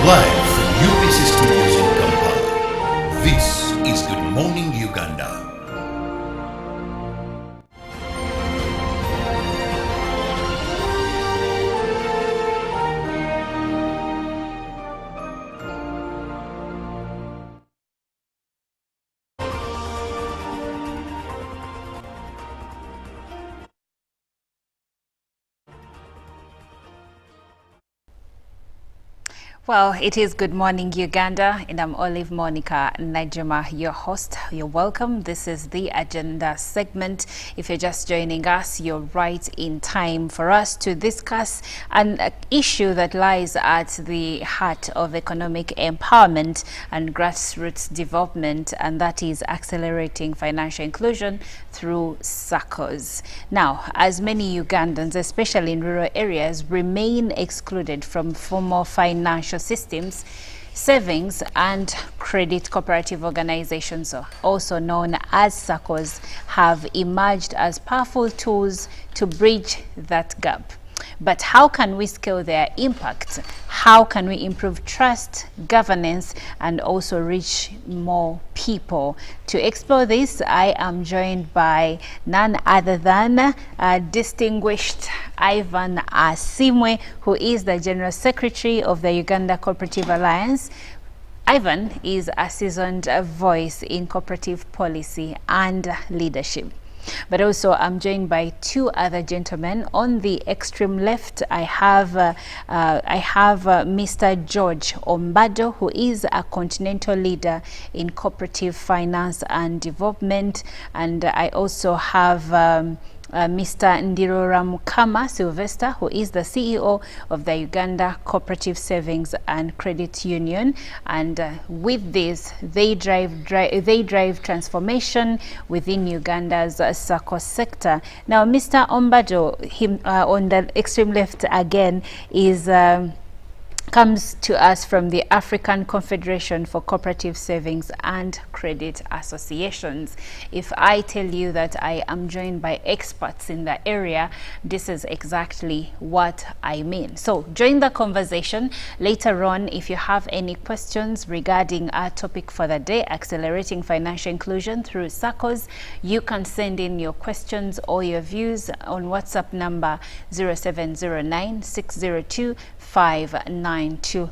Live from UPC Studios in Kampala, this is Good Morning Uganda. Well, it is Good Morning Uganda, and I'm Olive Monica Najima, your host. You're welcome. This is the agenda segment. If you're just joining us, you're right in time for us to discuss an issue that lies at the heart of economic empowerment and grassroots development, and that is accelerating financial inclusion through SACCOS. Now, as many Ugandans, especially in rural areas, remain excluded from formal financial systems, savings and credit cooperative organizations, also known as SACCOS, have emerged as powerful tools to bridge that gap. But how can we scale their impact? How can we improve trust, governance, and also reach more people? To explore this, I am joined by none other than distinguished Ivan Asiimwe, who is the General Secretary of the Uganda Cooperative Alliance. Ivan is a seasoned voice in cooperative policy and leadership. But also I'm joined by two other gentlemen. On the extreme left, I have Mr. George Ombado, who is a continental leader in cooperative finance and development, and I also have Mr. Ndiroramukama Sylivester, who is the CEO of the Uganda Cooperative Savings and Credit Union, and with this, they drive transformation within Uganda's SACCOS sector. Now, Mr. Ombado, on the extreme left again, is comes to us from the African Confederation for Cooperative Savings and Credit Associations. If I tell you that I am joined by experts in the area, this is exactly what I mean. So join the conversation later on. If you have any questions regarding our topic for the day, accelerating financial inclusion through SACCOS, you can send in your questions or your views on WhatsApp number 0709 602 592.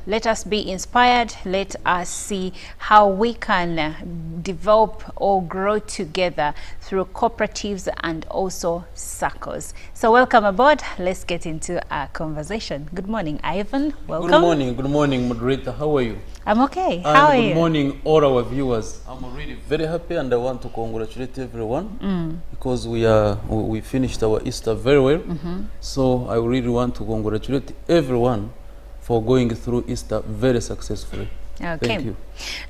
Let us be inspired. Let us see how we can develop or grow together through cooperatives and also SACCOS. So welcome aboard. Let's get into our conversation. Good morning, Ivan. Welcome. Good morning, moderator. How are you? I'm okay. How are you? Good morning, all our viewers. I'm really very happy, and I want to congratulate everyone because we finished our Easter very well. So I really want to congratulate everyone for going through Easter very successfully. Okay. Thank you.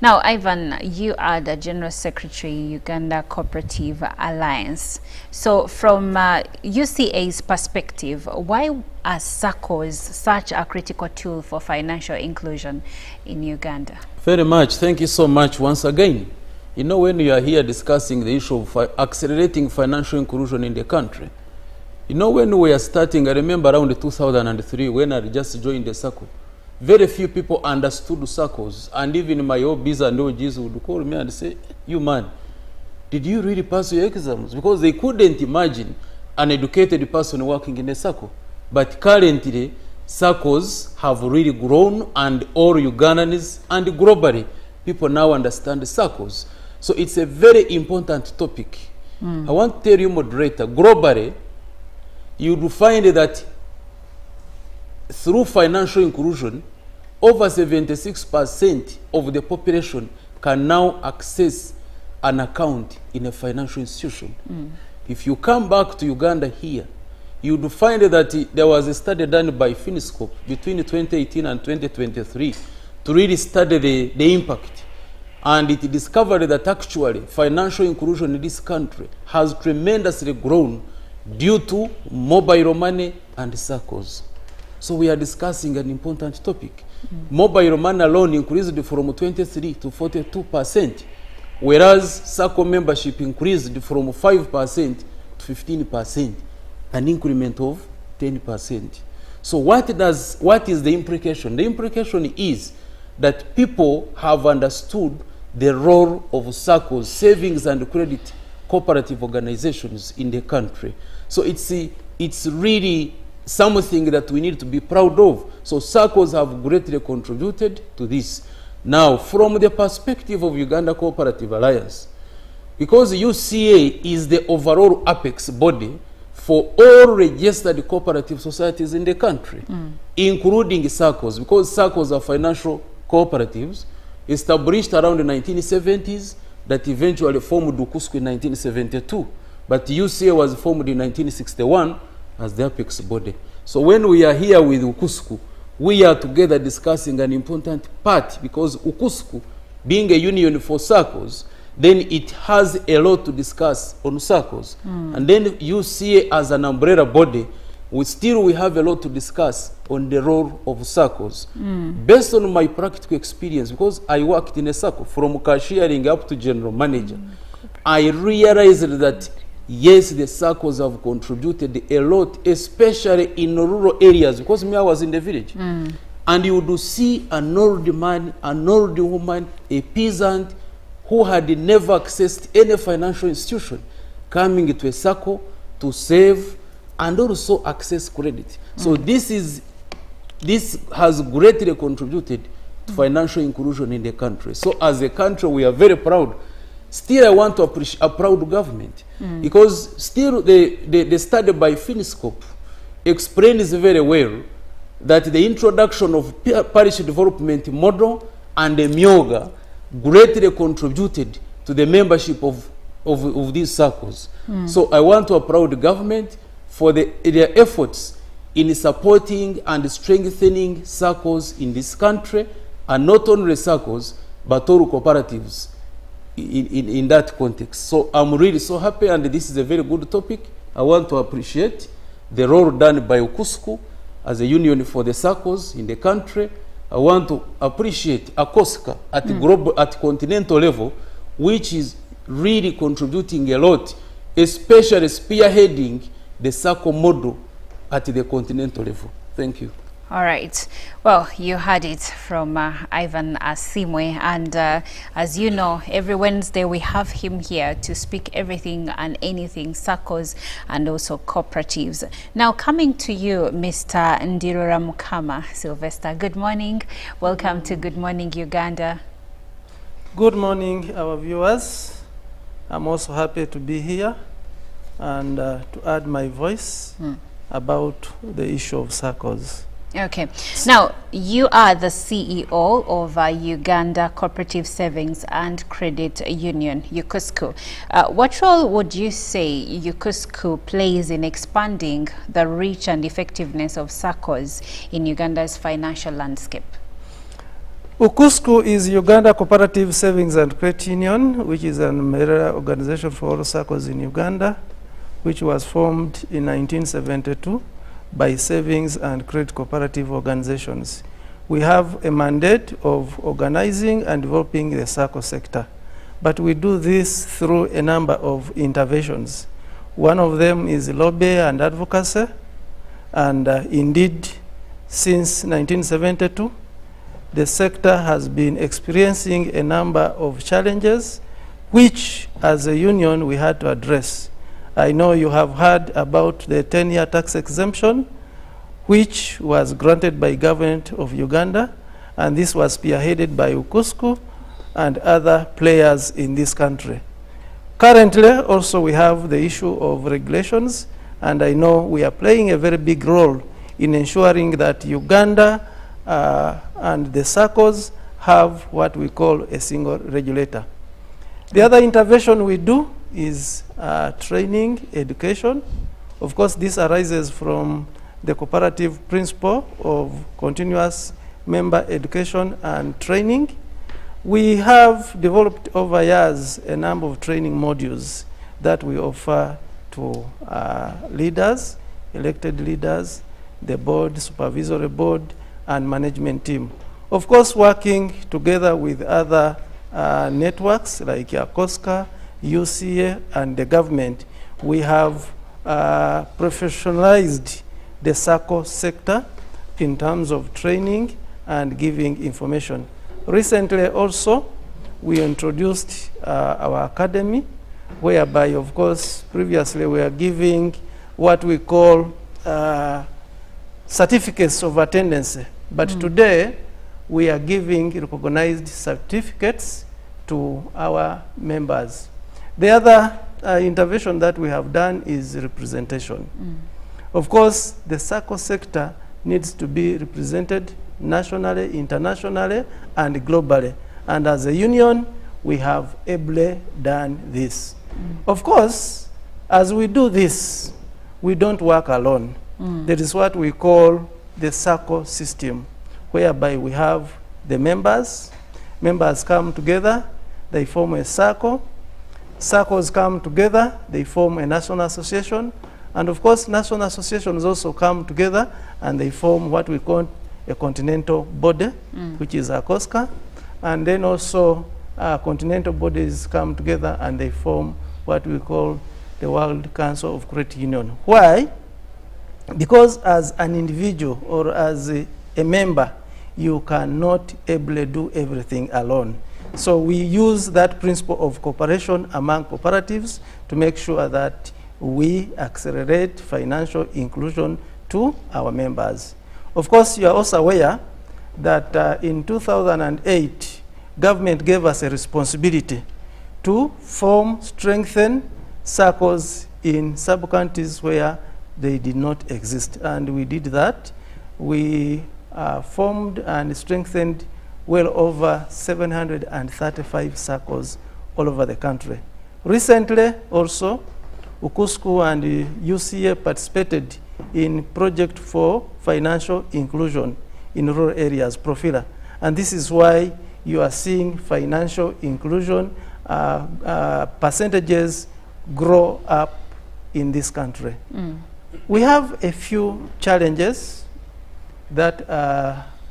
Now, Ivan, you are the General Secretary, Uganda Cooperative Alliance. So from UCA's perspective, why are SACCOS such a critical tool for financial inclusion in Uganda? Very much. Thank you so much once again. You know, when you are here discussing the issue of accelerating financial inclusion in the country, you know, when we are starting, I remember around 2003, when I just joined the SACCO, very few people understood SACCOS, and even my OBs and OGs would call me and say, you man, did you really pass your exams? Because they couldn't imagine an educated person working in a SACCO. But currently, SACCOS have really grown, and all Ugandans and globally, people now understand SACCOS. So it's a very important topic. I want to tell you, moderator, globally, you will find that through financial inclusion, over 76% of the population can now access an account in a financial institution. If you come back to Uganda here, you will find that there was a study done by Finiscope between 2018 and 2023 to really study the impact. And it discovered that actually financial inclusion in this country has tremendously grown due to mobile money and SACCOS. So we are discussing an important topic. Mobile money alone increased from 23 to 42%, whereas SACCO membership increased from 5% to 15%, an increment of 10%. So what is the implication? The implication is that people have understood the role of SACCOS, savings and credit cooperative organizations in the country. So it's really something that we need to be proud of. So SACCOS have greatly contributed to this. Now, from the perspective of Uganda Cooperative Alliance, because UCA is the overall apex body for all registered cooperative societies in the country, including SACCOS, because SACCOS are financial cooperatives established around the 1970s that eventually formed ACCOSCA in 1972. But UCA was formed in 1961 as the apex body. So when we are here with ACCOSCA, we are together discussing an important part, because ACCOSCA, being a union for SACCOS, then it has a lot to discuss on SACCOS. And then UCA as an umbrella body, we have a lot to discuss on the role of SACCOS. Based on my practical experience, because I worked in a SACCO from cashiering up to general manager, I realized that yes, the SACCOS have contributed a lot, especially in rural areas, because me, I was in the village. And you would see an old man, an old woman, a peasant who had never accessed any financial institution, coming to a SACCO to save and also access credit. So this has greatly contributed to financial inclusion in the country. So as a country, we are very proud. Still, I want to appreciate a proud government, because still the study by Finiscope explains very well that the introduction of parish development model and the MIOGA greatly contributed to the membership of these SACCOS. So I want to applaud the government for their efforts in supporting and strengthening SACCOS in this country, and not only SACCOS, but all cooperatives in that context. So I'm really so happy, and this is a very good topic. I want to appreciate the role done by ACCOSCA as a union for the SACCOS in the country. I want to appreciate ACCOSCA at global, at continental level, which is really contributing a lot, especially spearheading the SACCO model at the continental level. Thank you. All right. Well, you heard it from Ivan Asiimwe, and as you know, every Wednesday we have him here to speak everything and anything SACCOS and also cooperatives. Now, coming to you, Mr. Ndiroramukama Sylivester. Good morning. Welcome to Good Morning Uganda. Good morning, our viewers. I'm also happy to be here and to add my voice about the issue of SACCOS. Okay. Now, you are the CEO of Uganda Cooperative Savings and Credit Union, ACCOSCA. What role would you say ACCOSCA plays in expanding the reach and effectiveness of SACCOS in Uganda's financial landscape? ACCOSCA is Uganda Cooperative Savings and Credit Union, which is an umbrella organization for all SACCOS in Uganda, which was formed in 1972 by savings and credit cooperative organizations. We have a mandate of organizing and developing the SACCO sector, but we do this through a number of interventions. One of them is lobby and advocacy, and indeed, since 1972, the sector has been experiencing a number of challenges, which as a union we had to address. I know you have heard about the 10-year tax exemption, which was granted by government of Uganda, and this was spearheaded by ACCOSCA and other players in this country. Currently, also we have the issue of regulations, and I know we are playing a very big role in ensuring that Uganda and the SACCOS have what we call a single regulator. The other intervention we do is training, education. Of course, this arises from the cooperative principle of continuous member education and training. We have developed over years a number of training modules that we offer to leaders, elected leaders, the board, supervisory board, and management team. Of course, working together with other networks like ACCOSCA, UCA, and the government, we have professionalized the SACCO sector in terms of training and giving information. Recently also, we introduced our academy, whereby, of course, previously we are giving what we call certificates of attendance. But today, we are giving recognized certificates to our members. The other intervention that we have done is representation. Of course, the SACCO sector needs to be represented nationally, internationally, and globally. And as a union, we have ably done this. Of course, as we do this, we don't work alone. That is what we call the SACCO system, whereby we have the members. Members come together, they form a SACCO. SACCOs come together, they form a national association. And of course, national associations also come together and they form what we call a continental body, which is ACCOSCA. And then also continental bodies come together and they form what we call the World Council of Credit Union. Why? Because as an individual or as a member, you cannot ably do everything alone. So we use that principle of cooperation among cooperatives to make sure that we accelerate financial inclusion to our members. Of course, you are also aware that in 2008, government gave us a responsibility to form, strengthen SACCOs in sub-counties where they did not exist. And we did that. We formed and strengthened well over 735 SACCOs all over the country. Recently, also, ACCOSCA and UCA participated in project for financial inclusion in rural areas, Profila. And this is why you are seeing financial inclusion percentages grow up in this country. We have a few challenges that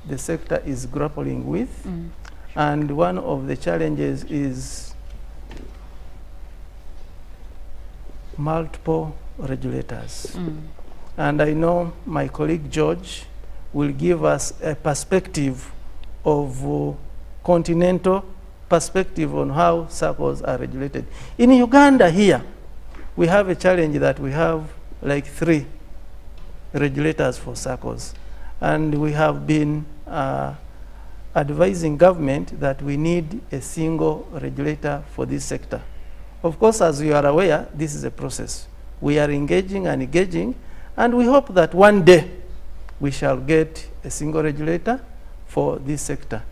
the sector is grappling with. And one of the challenges is multiple regulators. And I know my colleague George will give us a perspective of continental perspective on how SACCOs are regulated. In Uganda here, we have a challenge that we have like 3 regulators for SACCOs. And we have been advising government that we need a single regulator for this sector. Of course, as you are aware, this is a process. We are engaging and engaging, and we hope that one day we shall get a single regulator for this sector.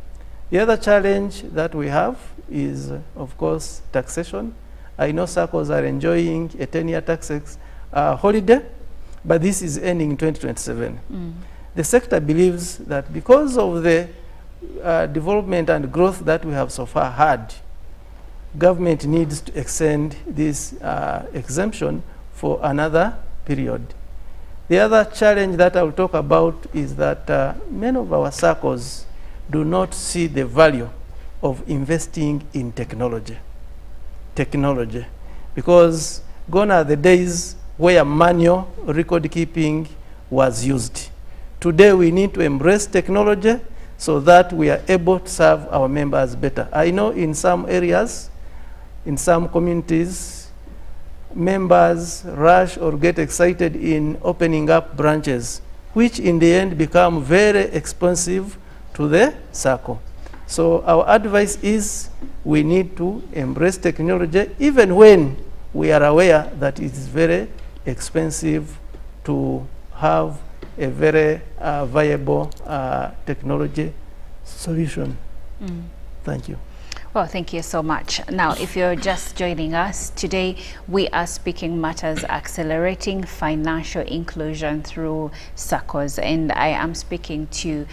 The other challenge that we have is, of course, taxation. I know SACCOs are enjoying a 10-year tax holiday, but this is ending in 2027. The sector believes that because of the development and growth that we have so far had, government needs to extend this exemption for another period. The other challenge that I will talk about is that many of our SACCOs do not see the value of investing in technology. Because gone are the days where manual record keeping was used. Today we need to embrace technology so that we are able to serve our members better. I know in some areas, in some communities, members rush or get excited in opening up branches, which in the end become very expensive to the SACCO. So our advice is we need to embrace technology even when we are aware that it is very expensive to have a very viable technology solution. Thank you. Well, thank you so much. Now, if you're just joining us, today we are speaking matters accelerating financial inclusion through SACCOs. And I am speaking to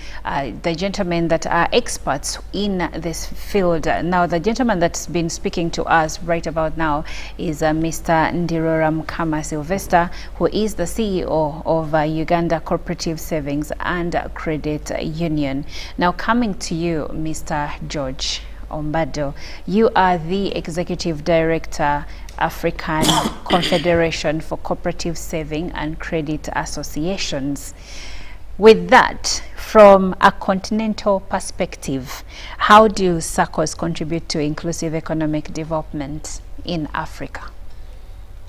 the gentlemen that are experts in this field. Now, the gentleman that's been speaking to us right about now is Mr. Ndiroramukama Sylivester, who is the CEO of Uganda Cooperative Savings and Credit Union. Now, coming to you, Mr. George Ombado, you are the Executive Director, African Confederation for Cooperative Saving and Credit Associations. With that, from a continental perspective, how do SACCOS contribute to inclusive economic development in Africa?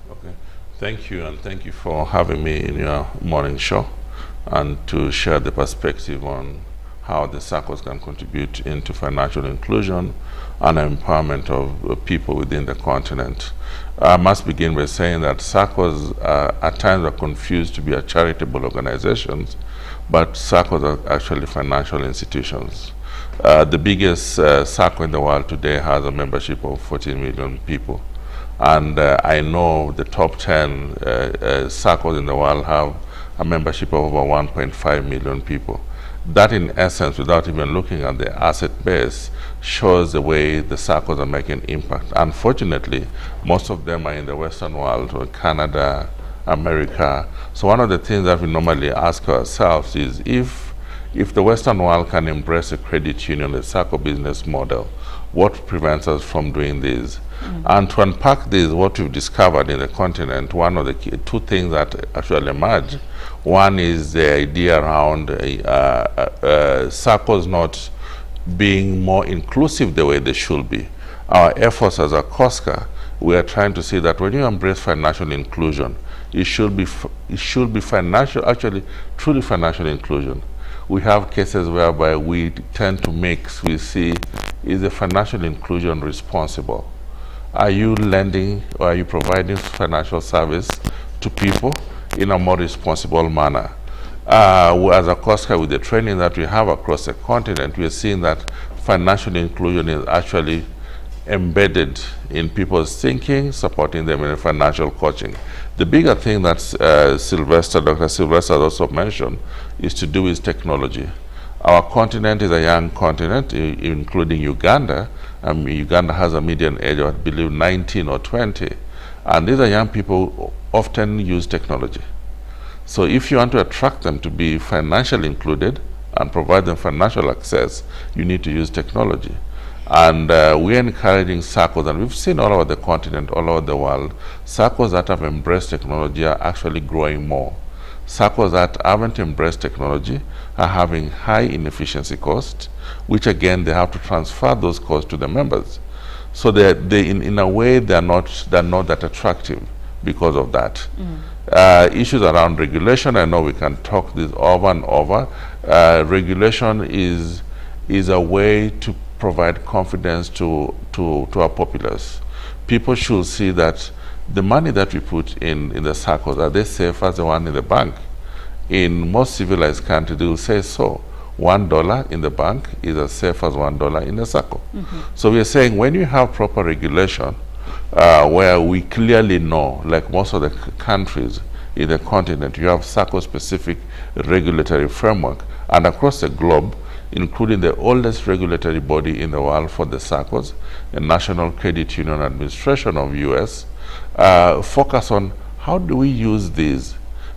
Okay, thank you, and thank you for having me in your morning show and to share the perspective on how the SACCOS can contribute into financial inclusion and empowerment of people within the continent. I must begin by saying that SACCOS at times are confused to be a charitable organizations, but SACCOS are actually financial institutions. The biggest SACCO in the world today has a membership of 14 million people. And I know the top 10 SACCOS in the world have a membership of over 1.5 million people. That, in essence, without even looking at the asset base, shows the way the SACCOS are making impact. Unfortunately, most of them are in the Western world, or Canada, America. So one of the things that we normally ask ourselves is if the Western world can embrace a credit union, a SACCO business model, what prevents us from doing this? And to unpack this, what we've discovered in the continent, one of the two things that actually emerge. One is the idea around SACCOS not being more inclusive the way they should be. Our efforts as ACCOSCA, we are trying to see that when you embrace financial inclusion, it should be financial, actually truly financial inclusion. We have cases whereby we tend to mix, we see, is the financial inclusion responsible? Are you lending or are you providing financial service to people in a more responsible manner? As ACCOSCA, with the training that we have across the continent, we are seeing that financial inclusion is actually embedded in people's thinking, supporting them in financial coaching. The bigger thing that Dr. Sylivester has also mentioned is to do with technology. Our continent is a young continent, including Uganda. Uganda has a median age of, I believe, 19 or 20. And these are young people who often use technology. So if you want to attract them to be financially included and provide them financial access, you need to use technology. And we're encouraging SACCOS, and we've seen all over the continent, all over the world, SACCOS that have embraced technology are actually growing more. SACCOS that haven't embraced technology are having high inefficiency costs, which again, they have to transfer those costs to the members. So in a way, they're not that attractive because of that. Issues around regulation, I know we can talk this over and over. Regulation is a way to provide confidence to our populace. People should see that the money that we put in the SACCOS, are they safe as the one in the bank? In most civilized countries, they will say so. $1 in the bank is as safe as $1 in the SACCO. So we are saying when you have proper regulation, where we clearly know, like most of the countries in the continent, you have SACCO-specific regulatory framework, and across the globe, including the oldest regulatory body in the world for the SACCOS, the National Credit Union Administration of US, focus on how do we use these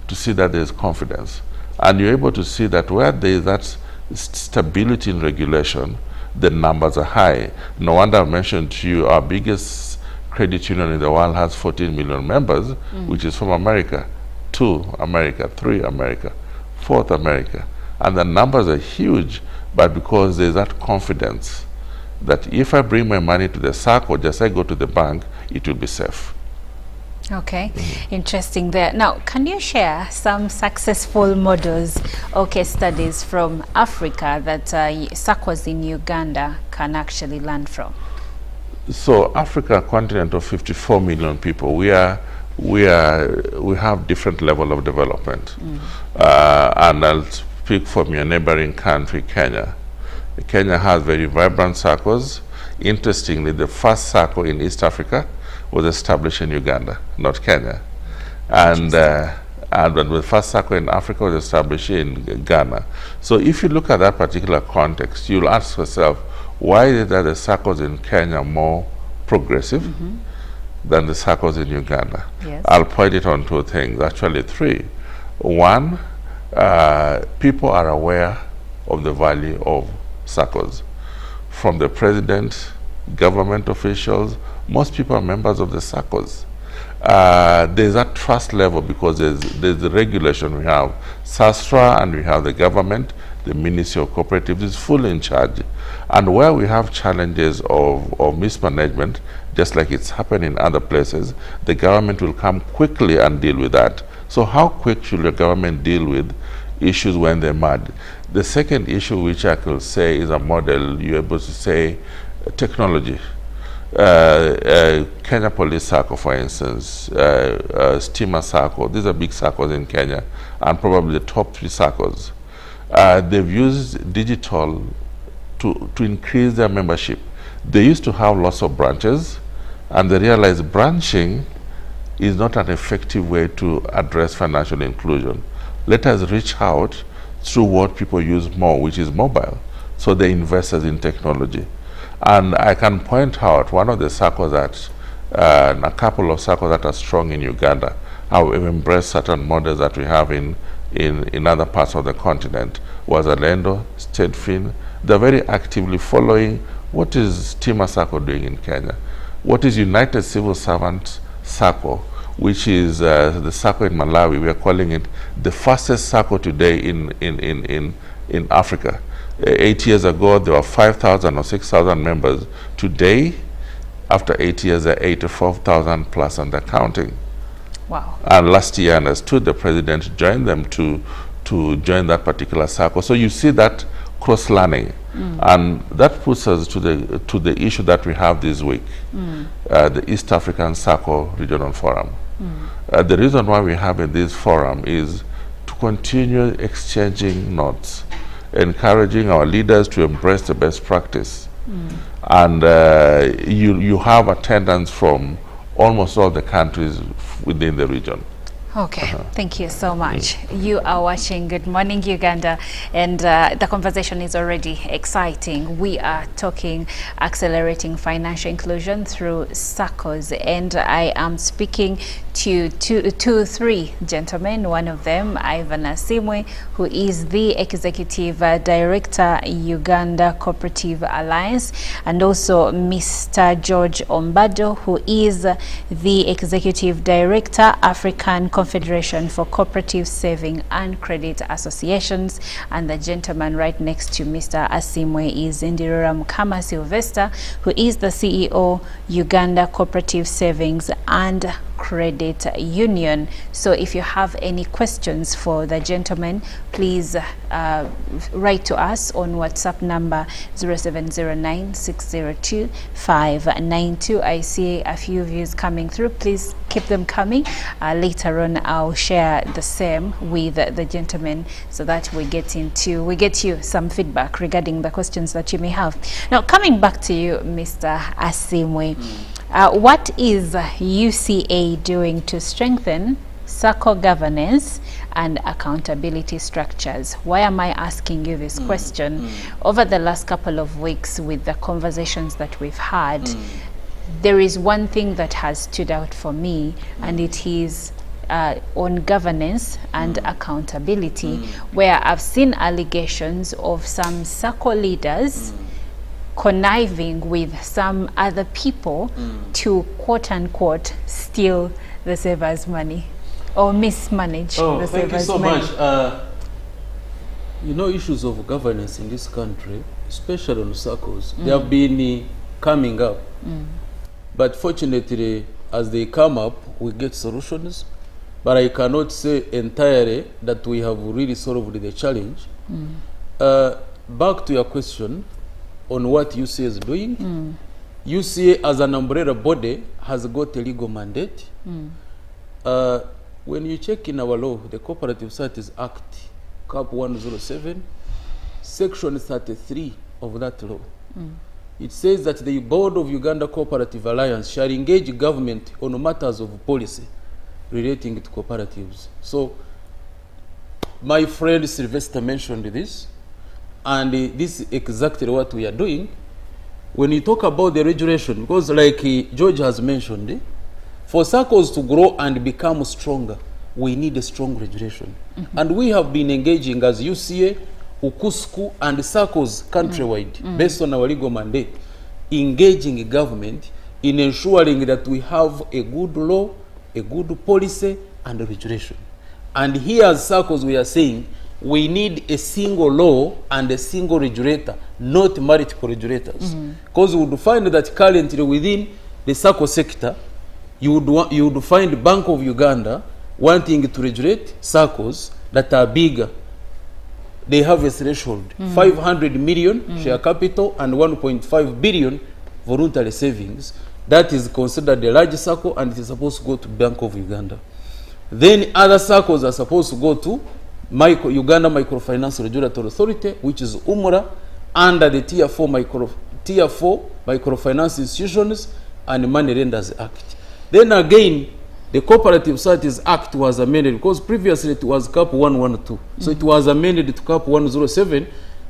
to see that there's confidence. And you're able to see that where there is that stability in regulation, the numbers are high. No wonder I mentioned to you our biggest credit union in the world has 14 million members, which is from America, 2 America, 3 America, 4th America. And the numbers are huge, but because there's that confidence that if I bring my money to the SACCO, just I go to the bank, it will be safe. Okay, interesting there. Now, can you share some successful models or case studies from Africa that SACCOS in Uganda can actually learn from? So, Africa, a continent of 54 million people, we have different level of development. And I'll speak from your neighboring country, Kenya. Kenya has very vibrant SACCOS. Interestingly, the first SACCO in East Africa was established in Uganda, not Kenya. And the first SACCO in Africa was established in Ghana. So if you look at that particular context, you'll ask yourself, why is it that the SACCOs in Kenya are more progressive than the SACCOs in Uganda? Yes. I'll point it on 2 things, actually 3. One, people are aware of the value of SACCOs. From the president, government officials, most people are members of the SACCOs. there's that trust level because there's the regulation. We have SASTRA and we have the government. The Ministry of Cooperatives is fully in charge. And where we have challenges of mismanagement, just like it's happened in other places, the government will come quickly and deal with that. So how quick should the government deal with issues when they're mad? The second issue which I could say is a model, you're able to say technology. Kenya Police SACCO, for instance, Steamer SACCO, these are big SACCOs in Kenya, and probably the top 3 SACCOs. They've used digital to increase their membership. They used to have lots of branches, and they realized branching is not an effective way to address financial inclusion. Let us reach out through what people use more, which is mobile. So they invested in technology. And I can point out one of the SACCOs that, a couple of SACCOs that are strong in Uganda, have embraced certain models that we have in other parts of the continent, was Alendo, Stedfin. They're very actively following what is Steamer SACCO doing in Kenya, what is United Civil Servants SACCO, which is the SACCO in Malawi. We are calling it the fastest SACCO today in Africa. 8 years ago, there were 5,000 or 6,000 members. Today, after 8 years, there are 84,000 plus, and they're counting. Wow. And last year, I understood the president joined them to join that particular SACCO. So you see that cross-learning. And that puts us to the issue that we have this week, the East African SACCO Regional Forum. The reason why we have in this forum is to continue exchanging notes, encouraging our leaders to embrace the best practice. And you have attendance from almost all the countries within the region. Okay, thank you so much. You are watching Good Morning Uganda, and the conversation is already exciting. We are talking accelerating financial inclusion through SACCOS, and I am speaking to three gentlemen. One of them, Ivan Asiimwe, who is the Executive Director, Uganda Cooperative Alliance, and also Mr. George Ombado, who is the Executive Director, African Confederation for Cooperative Saving and Credit Associations. And the gentleman right next to Mr. Asiimwe is Ndiroramukama Sylivester, who is the CEO, Uganda Cooperative Savings and Credit Union. So if you have any questions for the gentlemen, please write to us on WhatsApp number 0709-602-592. I see a few views coming through. Please keep them coming. Later on, I'll share the same with the gentlemen so that we get you some feedback regarding the questions that you may have. Now, coming back to you, Mr. Asiimwe, what is UCA doing to strengthen SACCO governance and accountability structures? Why am I asking you this question? Over the last couple of weeks, with the conversations that we've had, there is one thing that has stood out for me, and it is on governance and accountability, where I've seen allegations of some SACCO leaders conniving with some other people to quote-unquote steal the savers' money or mismanage the savers' money. Thank you so much. You know, issues of governance in this country, especially on SACCOs, they have been coming up. But fortunately, as they come up, we get solutions. But I cannot say entirely that we have really solved the challenge. Back to your question on what UCA is doing. UCA as an umbrella body has got a legal mandate. When you check in our law, the Cooperative Societies Act, Cap 107, Section 33 of that law, it says that the Board of Uganda Cooperative Alliance shall engage government on matters of policy relating to cooperatives. So, my friend Sylivester mentioned this, and this is exactly what we are doing. When you talk about the regulation, because like George has mentioned, for SACCOs to grow and become stronger, we need a strong regulation. And we have been engaging as UCA, ACCOSCA, and SACCOs countrywide, based on our legal mandate, engaging government in ensuring that we have a good law a good policy and regulation. And here as SACCOS we are saying we need a single law and a single regulator, not multiple regulators. Because we would find that currently within the SACCO sector, you would find Bank of Uganda wanting to regulate SACCOs that are bigger. They have a threshold, 500 million share capital and 1.5 billion voluntary savings. That is considered a large SACCO and it is supposed to go to Bank of Uganda. Then other SACCOs are supposed to go to Uganda Microfinance Regulatory Authority, which is UMRA, under the Tier 4 Microfinance Institutions and Money Lenders Act. Then again, the Cooperative Societies Act was amended because previously it was CAP 112. So it was amended to CAP 107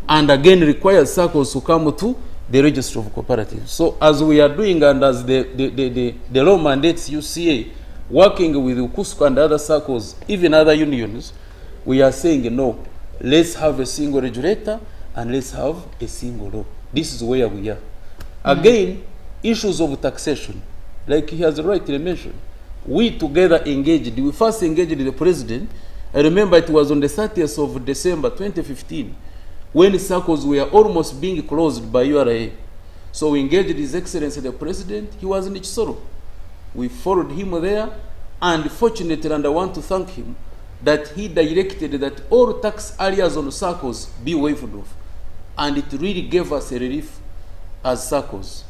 and again requires SACCOs to come to the Register of Cooperatives. So as we are doing and as the law mandates UCA, working with ACCOSCA and other SACCOs, even other unions, we are saying no, let's have a single regulator and let's have a single law. This is where we are. Again, issues of taxation, like he has rightly mentioned, we together engaged. We first engaged the president. I remember it was on the 30th of December 2015 when SACCOs were almost being closed by URA. So we engaged His Excellency the President. He was in Chisoro. We followed him there, and fortunately, and I want to thank him, that he directed that all tax areas on SACCOs be waived off. And it really gave us a relief as SACCOs.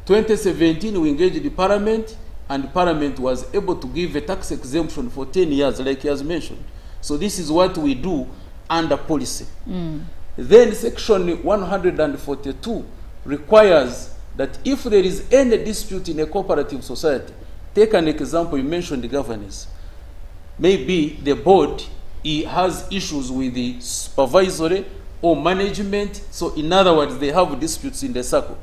2017, we engaged the Parliament, and Parliament was able to give a tax exemption for 10 years, like he has mentioned. So this is what we do under policy. Then Section 142 requires that if there is any dispute in a cooperative society, take an example, you mentioned the governance. Maybe the board has issues with the supervisory or management. So in other words, they have disputes in the SACCO.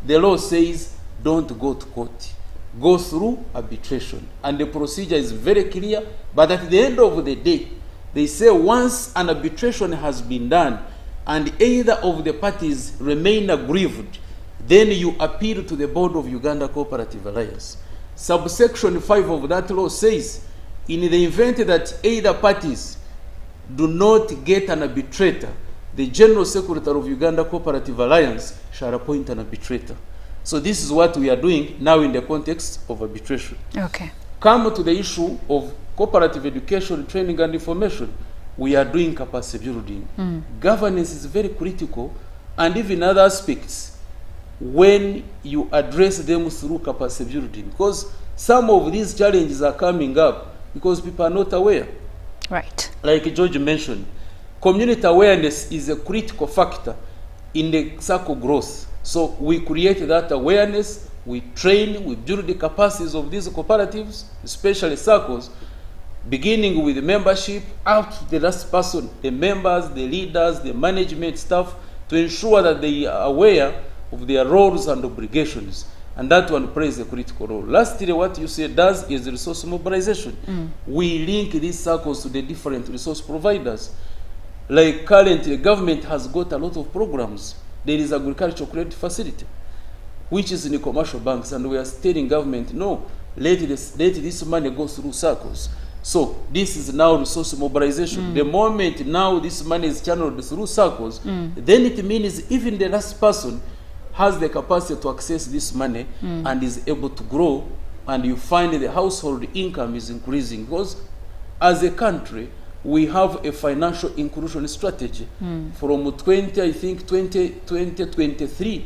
The law says don't go to court. Go through arbitration. And the procedure is very clear. But at the end of the day, they say once an arbitration has been done and either of the parties remain aggrieved, then you appeal to the Board of Uganda Cooperative Alliance. Subsection 5 of that law says, in the event that either parties do not get an arbitrator, the General Secretary of Uganda Cooperative Alliance shall appoint an arbitrator. So this is what we are doing now in the context of arbitration. Okay. Come to the issue of cooperative education, training and information. We are doing capacity building. Governance is very critical, and even other aspects when you address them through capacity building, because some of these challenges are coming up because people are not aware. Right. Like George mentioned, community awareness is a critical factor in the SACCO growth. So we create that awareness, we train, we build the capacities of these cooperatives, especially SACCOs, beginning with the membership out to the last person, the members, the leaders, the management staff, to ensure that they are aware of their roles and obligations. And that one plays a critical role. Lastly, what you say does is resource mobilization. We link these SACCOs to the different resource providers. Like currently, the government has got a lot of programs. There is agricultural credit facility, which is in the commercial banks, and we are telling government, no, let this money go through SACCOs. So this is now resource mobilization. The moment now this money is channeled through SACCOs, then it means even the last person has the capacity to access this money and is able to grow, and you find the household income is increasing, because as a country we have a financial inclusion strategy from 2023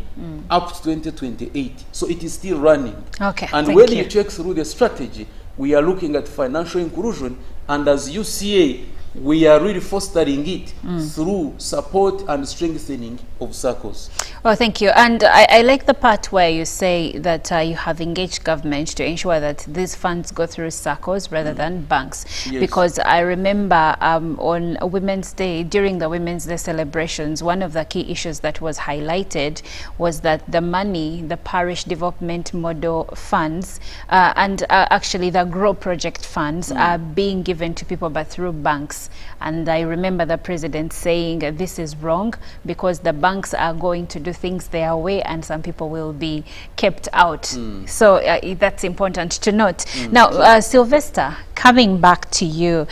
up to 2028. So it is still running. Okay, and when you check through the strategy, we are looking at financial inclusion, and as UCA, we are really fostering it through support and strengthening of SACCOs. Well, thank you. And I like the part where you say that you have engaged government to ensure that these funds go through SACCOs rather than banks. Yes. Because I remember on Women's Day, during the Women's Day celebrations, one of the key issues that was highlighted was that the money, the parish development model funds, and actually the Grow project funds are being given to people but through banks. banks. And I remember the president saying this is wrong because the banks are going to do things their way and some people will be kept out. So that's important to note. Now, Sylvester, coming back to you,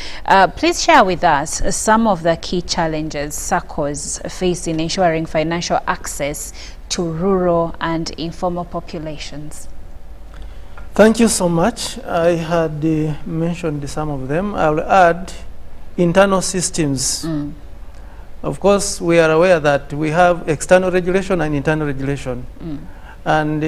please share with us some of the key challenges SACCOS face in ensuring financial access to rural and informal populations. Thank you so much. I had mentioned some of them. I'll add internal systems. Of course, we are aware that we have external regulation and internal regulation. And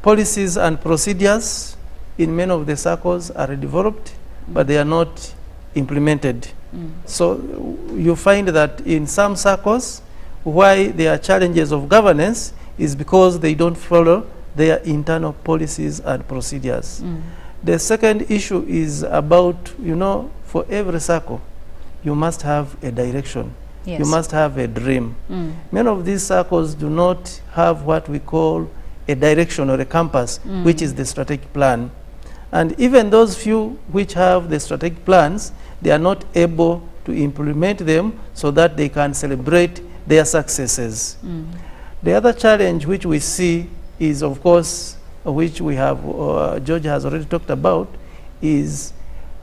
policies and procedures in many of the SACCOS are developed, but they are not implemented. So you find that in some SACCOS, why there are challenges of governance is because they don't follow their internal policies and procedures. The second issue is about, you know, for every SACCO, you must have a direction. Yes. You must have a dream. Many of these SACCOS do not have what we call a direction or a compass, which is the strategic plan. And even those few which have the strategic plans, they are not able to implement them so that they can celebrate their successes. The other challenge which we see is, of course, which we have, George has already talked about, is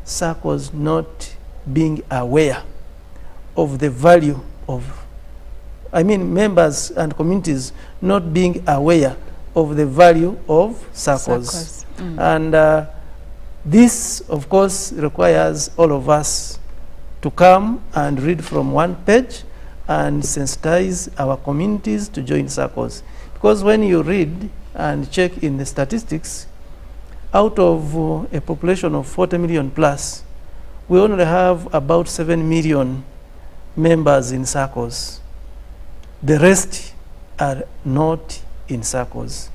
SACCOS not being aware of the value of, members and communities not being aware of the value of SACCOS. And this, of course, requires all of us to come and read from one page and sensitize our communities to join SACCOS. Because when you read and check in the statistics, out of a population of 40 million plus, we only have about 7 million members in SACCOS. The rest are not in SACCOS.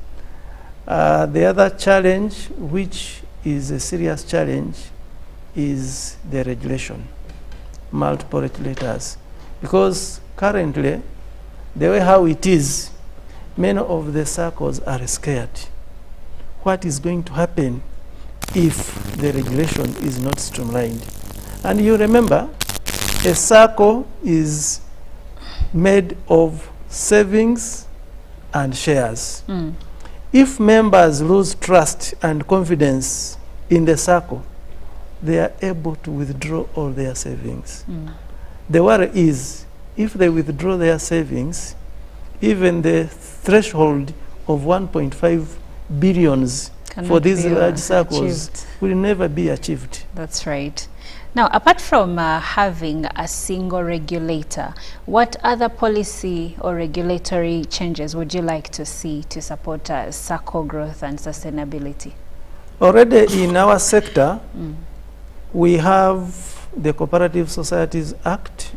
The other challenge, which is a serious challenge, is the regulation, multiple regulators. Because currently, the way how it is, many of the SACCOS are scared. What is going to happen if the regulation is not streamlined? And you remember, a SACCO is made of savings and shares. If members lose trust and confidence in the SACCO, they are able to withdraw all their savings. The worry is, if they withdraw their savings, even the threshold of 1.5 billions for these large SACCOs will never be achieved. That's right. Now, apart from having a single regulator, what other policy or regulatory changes would you like to see to support SACCO growth and sustainability? Already in our sector, we have the Cooperative Societies Act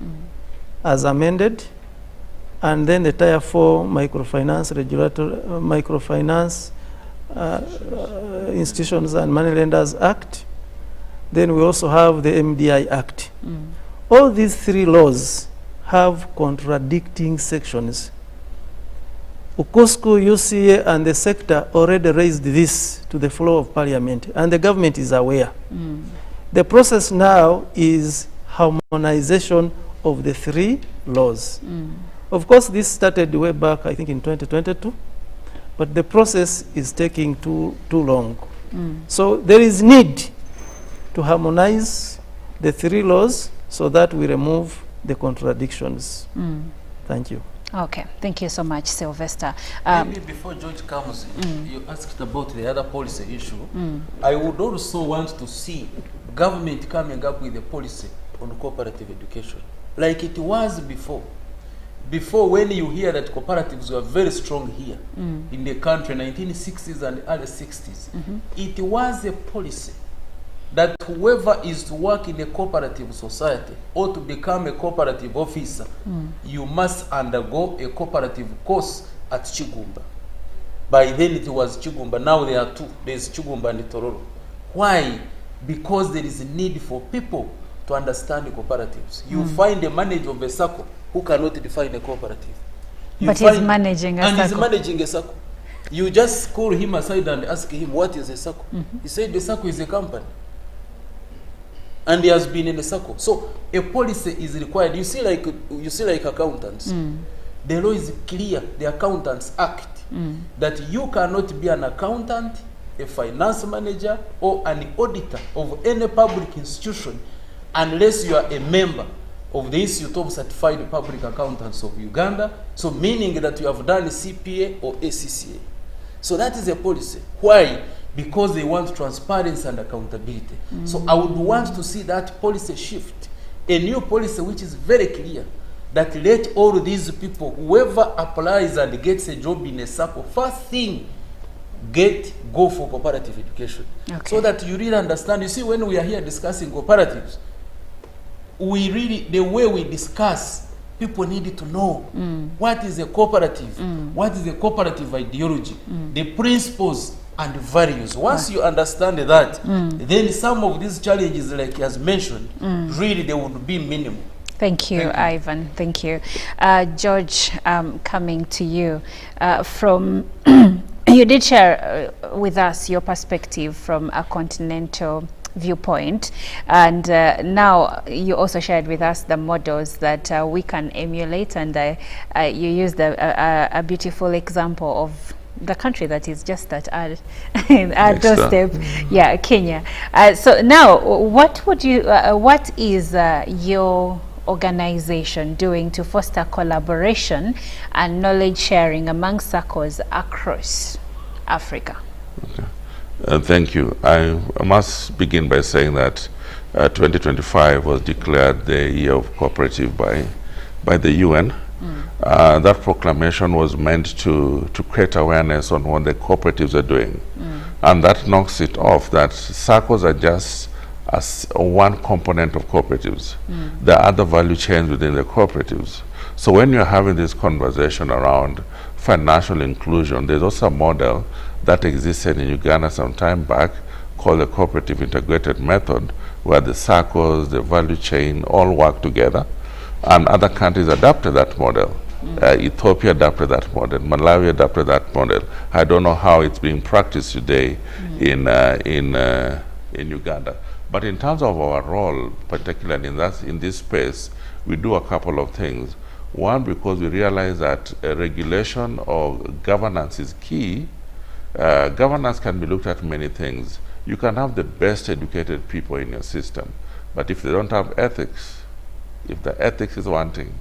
as amended, and then the Tier 4 Microfinance Institutions and Money Lenders Act. Then we also have the MDI Act. All these three laws have contradicting sections. ACCOSCA, UCA, and the sector already raised this to the floor of Parliament, and the government is aware. The process now is harmonization of the three laws. Of course, this started way back, I think, in 2022, but the process is taking too long. So there is need to harmonize the three laws so that we remove the contradictions. Thank you. Okay, thank you so much, Sylvester. Maybe before George comes, you asked about the other policy issue. I would also want to see government coming up with a policy on cooperative education, like it was before. Before, when you hear that cooperatives were very strong here in the country, 1960s and early 60s, it was a policy that whoever is to work in a cooperative society or to become a cooperative officer, you must undergo a cooperative course at Chigumba. By then it was Chigumba, now there are two, there's Chigumba and Tororo. Why? Because there is a need for people to understand the cooperatives. You find a manager of a SACCO who cannot define a cooperative. But he's managing a SACCO. And he's managing a SACCO. You just call him aside and ask him, what is a SACCO? He said the SACCO is a company. and he has been in a SACCO. So a policy is required. You see like accountants. The law is clear, the Accountants Act, that you cannot be an accountant, a finance manager, or an auditor of any public institution unless you are a member of the Institute of Certified Public Accountants of Uganda, so meaning that you have done CPA or ACCA. So that is a policy. Why? Because they want transparency and accountability. So I would want to see that policy shift, a new policy which is very clear, that let all these people, whoever applies and gets a job in a SACCO, first thing, go for cooperative education. Okay. So that you really understand. You see, when we are here discussing cooperatives, we really, the way we discuss, people need to know what is a cooperative, what is a cooperative ideology, the principles and values. Once you understand that, then some of these challenges, like he has mentioned, really they would be minimal. Thank you, Ivan. Thank you. George, coming to you. You did share with us your perspective from a continental viewpoint, and now you also shared with us the models that we can emulate, and you used a beautiful example of the country that is just at our doorstep, yeah, Kenya. So now, what is your organization doing to foster collaboration and knowledge sharing among SACCOs across Africa? Okay. Thank you. I must begin by saying that 2025 was declared the year of cooperative by the UN. That proclamation was meant to create awareness on what the cooperatives are doing. And that knocks it off that SACCOs are just as one component of cooperatives. There are other value chains within the cooperatives. So when you're having this conversation around financial inclusion, there's also a model that existed in Uganda some time back called the Cooperative Integrated Method, where the SACCOs, the value chain, all work together. And other countries adopted that model. Ethiopia adopted that model. Malawi adopted that model. I don't know how it's being practiced today in Uganda. But in terms of our role, particularly in this space, we do a couple of things. One, because we realize that regulation or governance is key. Governance can be looked at many things. You can have the best educated people in your system, but if they don't have ethics, if the ethics is wanting,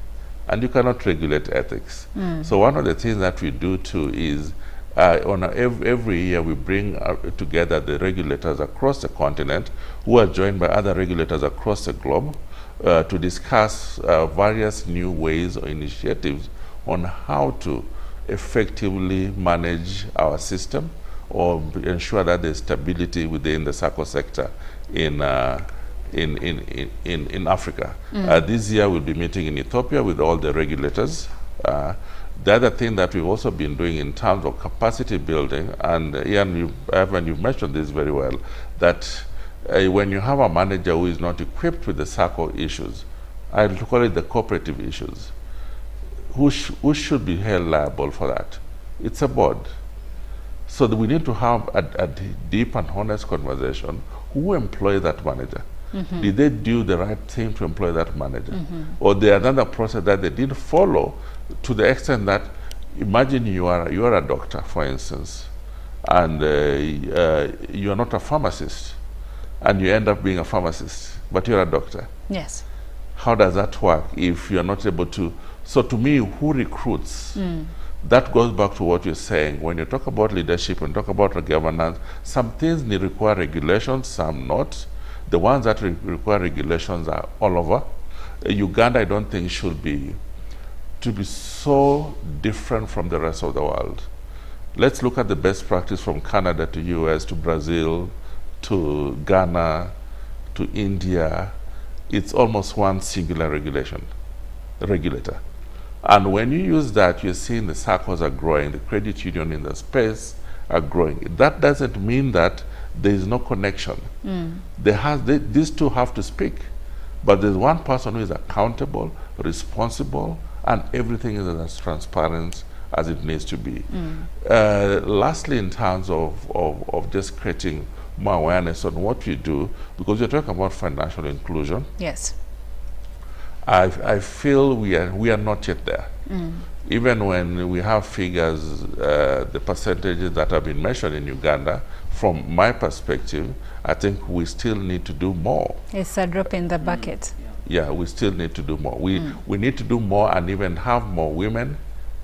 and you cannot regulate ethics. So one of the things that we do too is every year we bring together the regulators across the continent who are joined by other regulators across the globe to discuss various new ways or initiatives on how to effectively manage our system or ensure that there's stability within the SACCO sector in Africa. This year we'll be meeting in Ethiopia with all the regulators. The other thing that we've also been doing in terms of capacity building, and Ian, you've mentioned this very well, that when you have a manager who is not equipped with the SACCO issues, I call it the cooperative issues, who should be held liable for that? It's a board. So that we need to have a deep and honest conversation. Who employed that manager? Did they do the right thing to employ that manager? Or there another process that they didn't follow, to the extent that, imagine you are a doctor, for instance, and you are not a pharmacist, and you end up being a pharmacist, but you're a doctor. Yes. How does that work if you're not able to? So to me, who recruits? That goes back to what you're saying. When you talk about leadership and talk about governance, some things require regulations, some not. The ones that require regulations are all over. Uganda, I don't think should be so different from the rest of the world. Let's look at the best practice from Canada to US to Brazil to Ghana to India. It's almost one singular regulator. And when you use that, you're seeing the SACCOs are growing, the credit union in the space are growing. That doesn't mean that there is no connection. These two have to speak, but there's one person who is accountable, responsible, and everything is as transparent as it needs to be. Lastly, in terms of just creating more awareness on what we do, because you're talking about financial inclusion. Yes. I feel we are not yet there. Even when we have figures, the percentages that have been measured in Uganda, from my perspective, I think we still need to do more. It's a drop in the bucket. Yeah, we still need to do more. We need to do more and even have more women,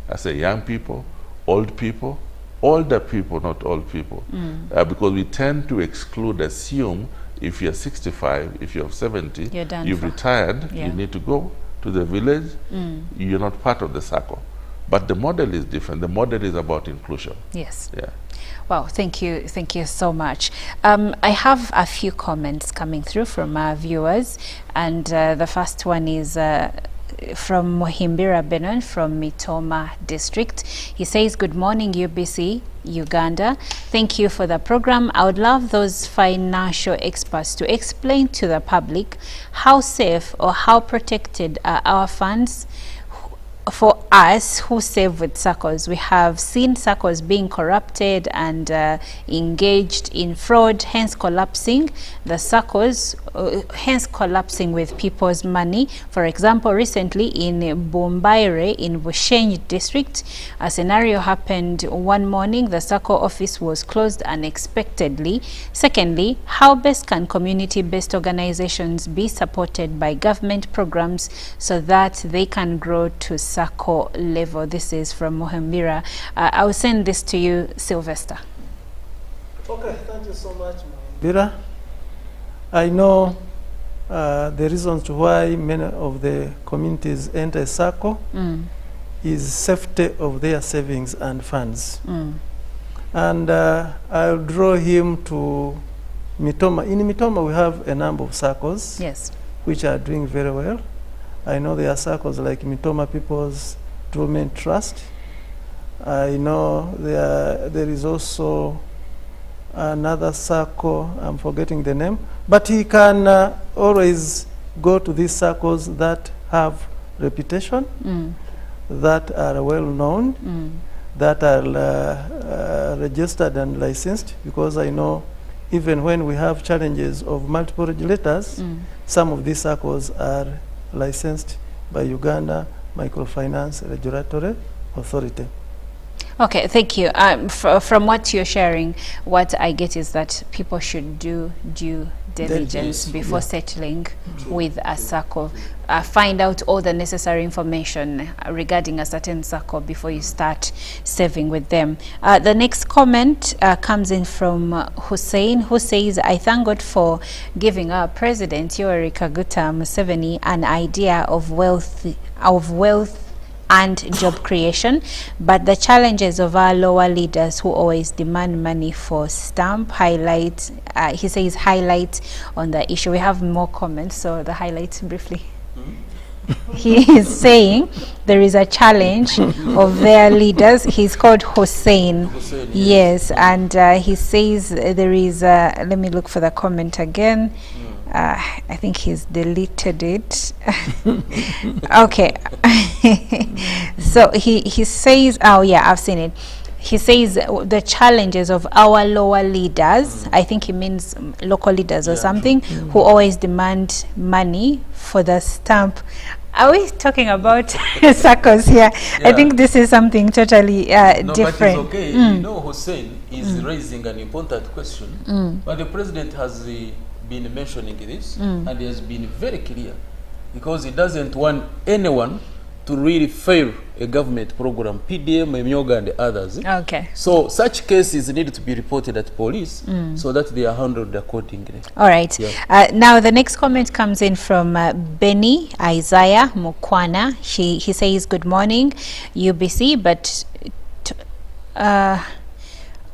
I say young people, old people, older people, not old people. Because we tend to assume if you're 65, if you're 70, you've retired, you need to go to the village, you're not part of the SACCO. But the model is different. The model is about inclusion. Yes. Yeah. Wow, thank you so much. I have a few comments coming through from our viewers, and the first one is from Muhimbira Benon from Mitoma district. He says, good morning UBC Uganda. Thank you for the program. I would love those financial experts to explain to the public how safe or how protected are our funds for us who save with SACCOS. We have seen SACCOS being corrupted and engaged in fraud, hence collapsing the SACCOS, hence collapsing with people's money. For example, recently in Bombaire in Bushenyi district, a scenario happened one morning. The SACCO office was closed unexpectedly. Secondly, how best can community-based organizations be supported by government programs so that they can grow to SACCO level? This is from Muhimbira. I'll send this to you, Sylivester. Okay, thank you so much, Muhimbira. I know the reasons why many of the communities enter SACCO is safety of their savings and funds. And I'll draw him to Mitoma. In Mitoma, we have a number of SACCOs, yes, which are doing very well. I know there are SACCOs like Mitoma People's Development Trust. I know there is also another SACCO, I'm forgetting the name, but he can always go to these SACCOs that have reputation, that are well known, that are registered and licensed, because I know even when we have challenges of multiple regulators, some of these SACCOs are licensed by Uganda Microfinance Regulatory Authority. Okay, thank you. From what you're sharing, what I get is that people should do due diligence before settling with a SACCO. Find out all the necessary information regarding a certain SACCO before you start saving with them. The next comment comes in from Hussein, who says, I thank God for giving our President Yoweri Kaguta Museveni an idea of wealth and job creation, but the challenges of our lower leaders who always demand money for stamp highlight, he says highlight on the issue. We have more comments, so the highlights briefly. He is saying there is a challenge of their leaders. He's called Hussein. Yes, and he says there is, let me look for the comment again. I think he's deleted it. Okay. So he says, oh yeah, I've seen it. He says the challenges of our lower leaders, I think he means local leaders or something, who always demand money for the stamp. Are we talking about SACCOS here? I think this is something totally different. But it's okay. You know, Hussein is raising an important question, but the president has been mentioning this, and he has been very clear, because he doesn't want anyone to really fail a government program, PDM, Myoga, and others. Okay. So such cases need to be reported at police so that they are handled accordingly. All right. Yeah. Now the next comment comes in from Benny Isaiah Mukwana. He says, good morning, UBC, but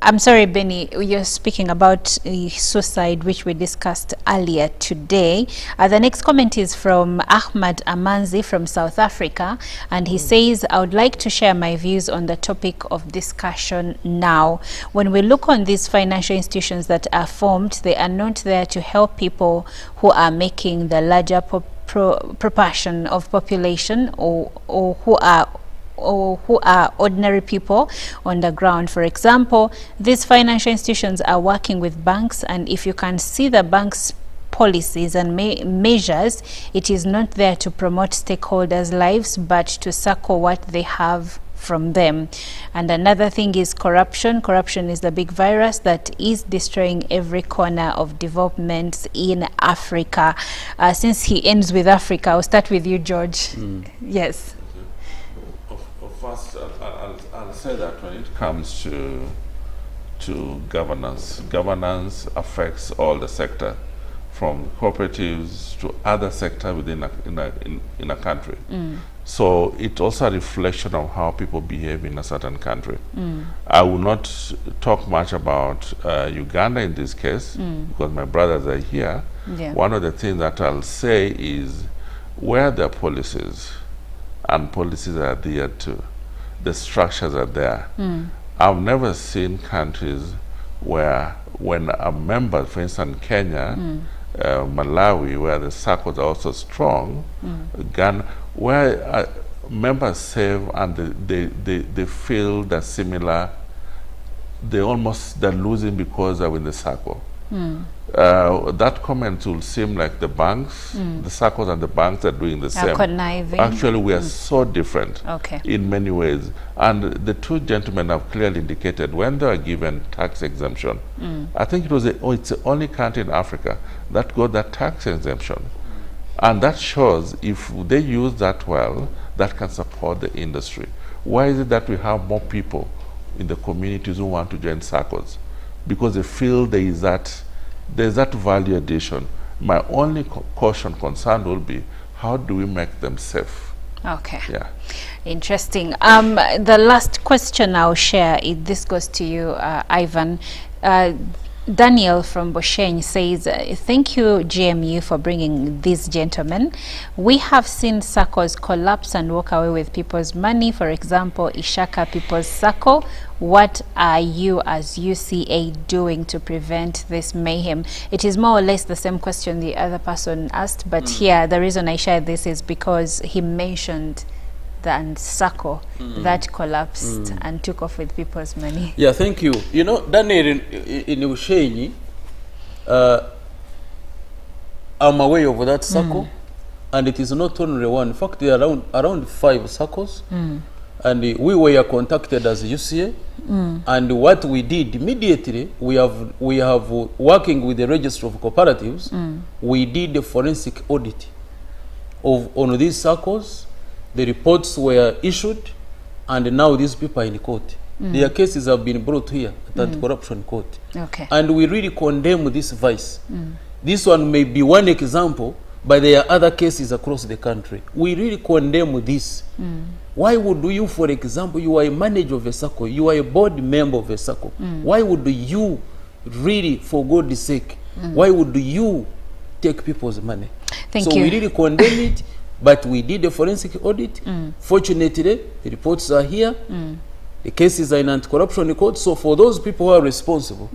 I'm sorry, Benny, you're speaking about suicide, which we discussed earlier today. The next comment is from Ahmad Amanzi from South Africa, and he says, I would like to share my views on the topic of discussion now. When we look on these financial institutions that are formed, they are not there to help people who are making the larger proportion of population or who are who are ordinary people on the ground. For example, these financial institutions are working with banks, and if you can see the banks' policies and measures, it is not there to promote stakeholders' lives, but to suckle what they have from them. And another thing is corruption. Corruption is the big virus that is destroying every corner of development in Africa. Since he ends with Africa, I'll start with you, George. Yes. First, I'll say that when it comes to governance, governance affects all the sector, from cooperatives to other sector within a country. So it's also a reflection of how people behave in a certain country. I will not talk much about Uganda in this case, because my brothers are here. Yeah. One of the things that I'll say is where there are policies, and policies are adhered to, the structures are there. I've never seen countries where when a member, for instance Kenya, Malawi, where the SACCOS are also strong, Ghana, where members save and they feel that similar, they're losing because they're in the SACCO. That comment will seem like the banks, the SACCOS and the banks are doing the same. Conniving. Actually, we are so different Okay. in many ways. And the two gentlemen have clearly indicated when they are given tax exemption, I think it was it's the only country in Africa that got that tax exemption. And that shows if they use that well, that can support the industry. Why is it that we have more people in the communities who want to join SACCOS? Because they feel there's that value addition. My only caution concern will be, how do we make them safe? Okay. Yeah. Interesting. The last question I'll share, this goes to you, Ivan. Daniel from Bosheng says, thank you, GMU, for bringing these gentlemen. We have seen SACCOs collapse and walk away with people's money. For example, Ishaka People's SACCO. What are you as UCA doing to prevent this mayhem? It is more or less the same question the other person asked, but here the reason I shared this is because he mentioned that SACCO that collapsed and took off with people's money. Yeah, thank you. You know, Daniel in Ushenyi, I'm aware of that SACCO, and it is not only one. In fact, there are around 5 SACCOs, and we were contacted as UCA, and what we did immediately, we have working with the Register of Cooperatives, we did a forensic audit on these SACCOs. The reports were issued, and now these people are in court. Their cases have been brought here at the anti-corruption court. Okay. And we really condemn this vice. This one may be one example, but there are other cases across the country. We really condemn this. Why would you, for example, you are a manager of a SACCO, you are a board member of a SACCO. Why would you really, for God's sake, why would you take people's money? Thank so you. we really condemn it. But we did a forensic audit. Fortunately, the reports are here. The cases are in anti-corruption court. So for those people who are responsible,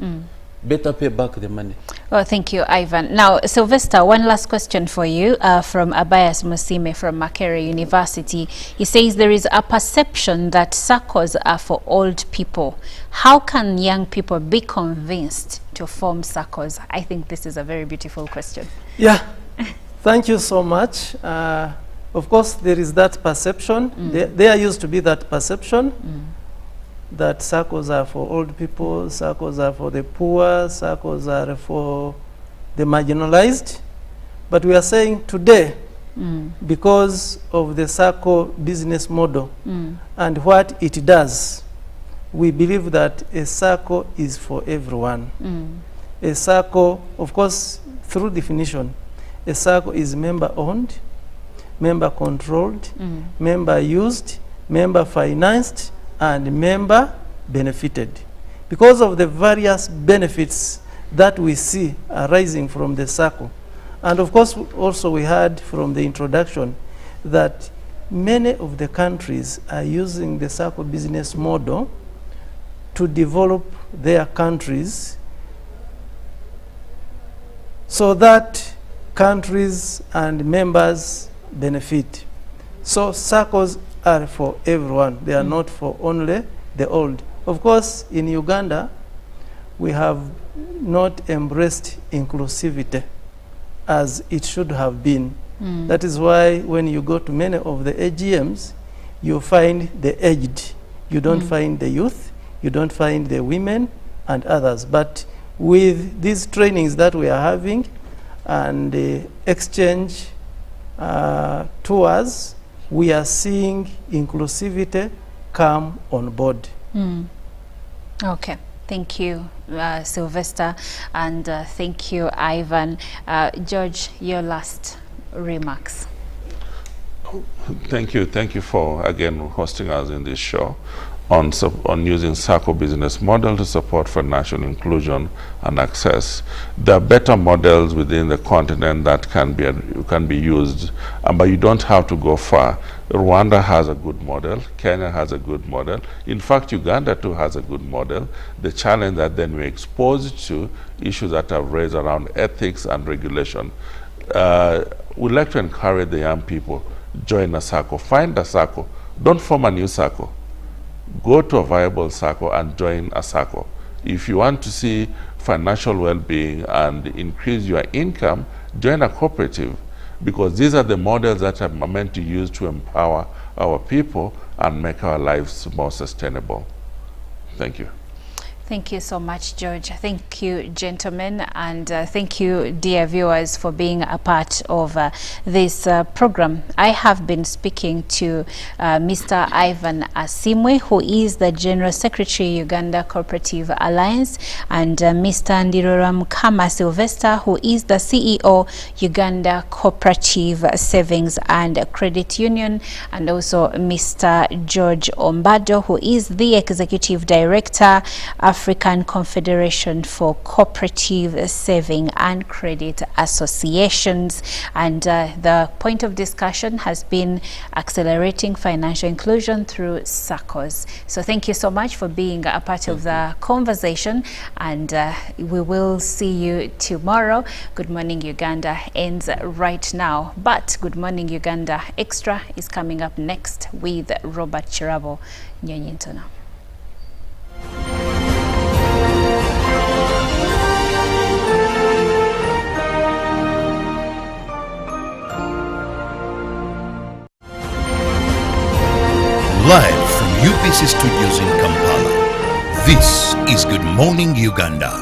better pay back the money. Well, thank you, Ivan. Now, Sylvester, one last question for you from Abias Musime from Makerere University. He says there is a perception that SACCOs are for old people. How can young people be convinced to form SACCOs? I think this is a very beautiful question. Yeah. Thank you so much. Of course, there is that perception. There used to be that perception that SACCOs are for old people, SACCOs are for the poor, SACCOs are for the marginalized. But we are saying today, because of the SACCO business model and what it does, we believe that a SACCO is for everyone. A SACCO, of course, through definition, a SACCO is member-owned, member-controlled, member-used, member-financed, and member-benefited. Because of the various benefits that we see arising from the SACCO. And of course, also we heard from the introduction that many of the countries are using the SACCO business model to develop their countries so that countries and members benefit. So SACCOs are for everyone. They are not for only the old. Of course, in Uganda, we have not embraced inclusivity as it should have been. That is why when you go to many of the AGMs, you find the aged. You don't find the youth, you don't find the women and others. But with these trainings that we are having and the exchange tours, we are seeing inclusivity come on board. Okay. Thank you, Sylvester, and thank you, Ivan. George, your last remarks. Thank you for again hosting us in this show on using SACCO business model to support financial inclusion and access. There are better models within the continent that can be used, but you don't have to go far. Rwanda has a good model, Kenya has a good model. In fact, Uganda too has a good model. The challenge that then we're exposed to issues that are raised around ethics and regulation. We'd like to encourage the young people, join a SACCO, find a SACCO, don't form a new SACCO. Go to a viable SACCO and join a SACCO. If you want to see financial well-being and increase your income, join a cooperative, because these are the models that are meant to use to empower our people and make our lives more sustainable. Thank you. Thank you so much, George. Thank you, gentlemen, and thank you, dear viewers, for being a part of this program. I have been speaking to Mr. Ivan Asiimwe, who is the General Secretary, Uganda Cooperative Alliance, and Mr. Ndiroramukama Sylivester, who is the CEO, Uganda Cooperative Savings and Credit Union, and also Mr. George Ombado, who is the Executive Director, African Confederation for Cooperative Saving and Credit Associations. And the point of discussion has been accelerating financial inclusion through SACCOS. So thank you so much for being a part of the conversation, and we will see you tomorrow. Good Morning Uganda ends right now, but Good Morning Uganda Extra is coming up next with Robert Chirabo. Nyonyintona. Live from UPC Studios in Kampala, this is Good Morning Uganda.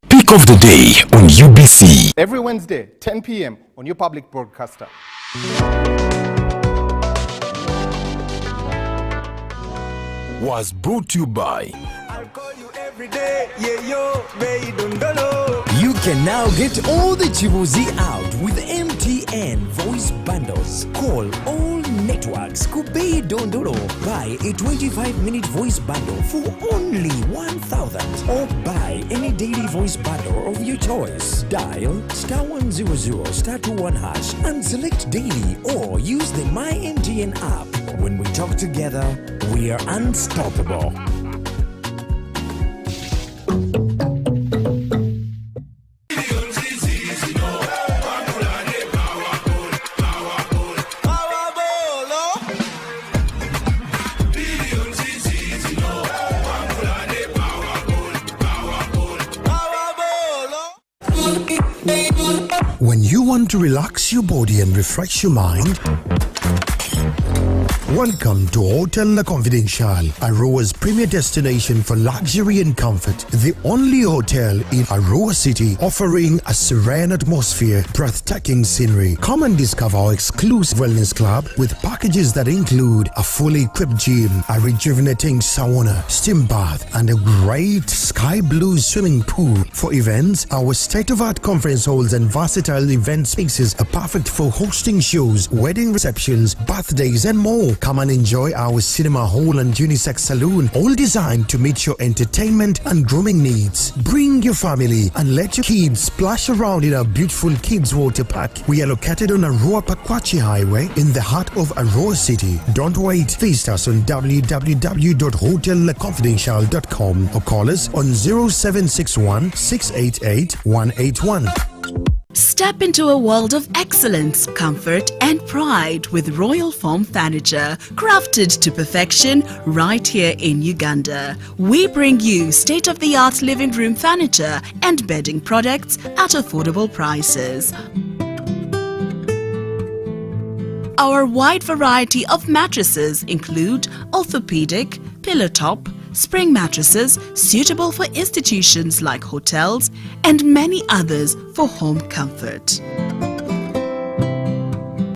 Pick of the day on UBC. Every Wednesday, 10 p.m. on your public broadcaster. Was brought to you by... I'll call you every day, yeah, yo, baby, don't know. You can now get all the Chibuzi out with MTN voice bundles. Call all networks, Kubei Dondoro. Buy a 25-minute voice bundle for only 1,000. Or buy any daily voice bundle of your choice. Dial *100 *21# and select daily, or use the My MTN app. When we talk together, we are unstoppable. When you want to relax your body and refresh your mind, welcome to Hotel La Confidential, Aroa's premier destination for luxury and comfort. The only hotel in Aroa City offering a serene atmosphere, breathtaking scenery. Come and discover our exclusive wellness club with packages that include a fully equipped gym, a rejuvenating sauna, steam bath, and a great sky blue swimming pool. For events, our state-of-art conference halls and versatile event spaces are perfect for hosting shows, wedding receptions, birthdays, and more. Come and enjoy our cinema hall and unisex saloon, all designed to meet your entertainment and grooming needs. Bring your family and let your kids splash around in our beautiful kids water park. We are located on Aroa Pakwachi Highway in the heart of Aroa City. Don't wait. Visit us on www.hotellaconfidential.com or call us on 0761 688 181. Step into a world of excellence, comfort and pride with Royal Form Furniture, crafted to perfection right here in Uganda. We bring you state-of-the-art living room furniture and bedding products at affordable prices. Our wide variety of mattresses include orthopedic, pillow top, spring mattresses suitable for institutions like hotels and many others for home comfort.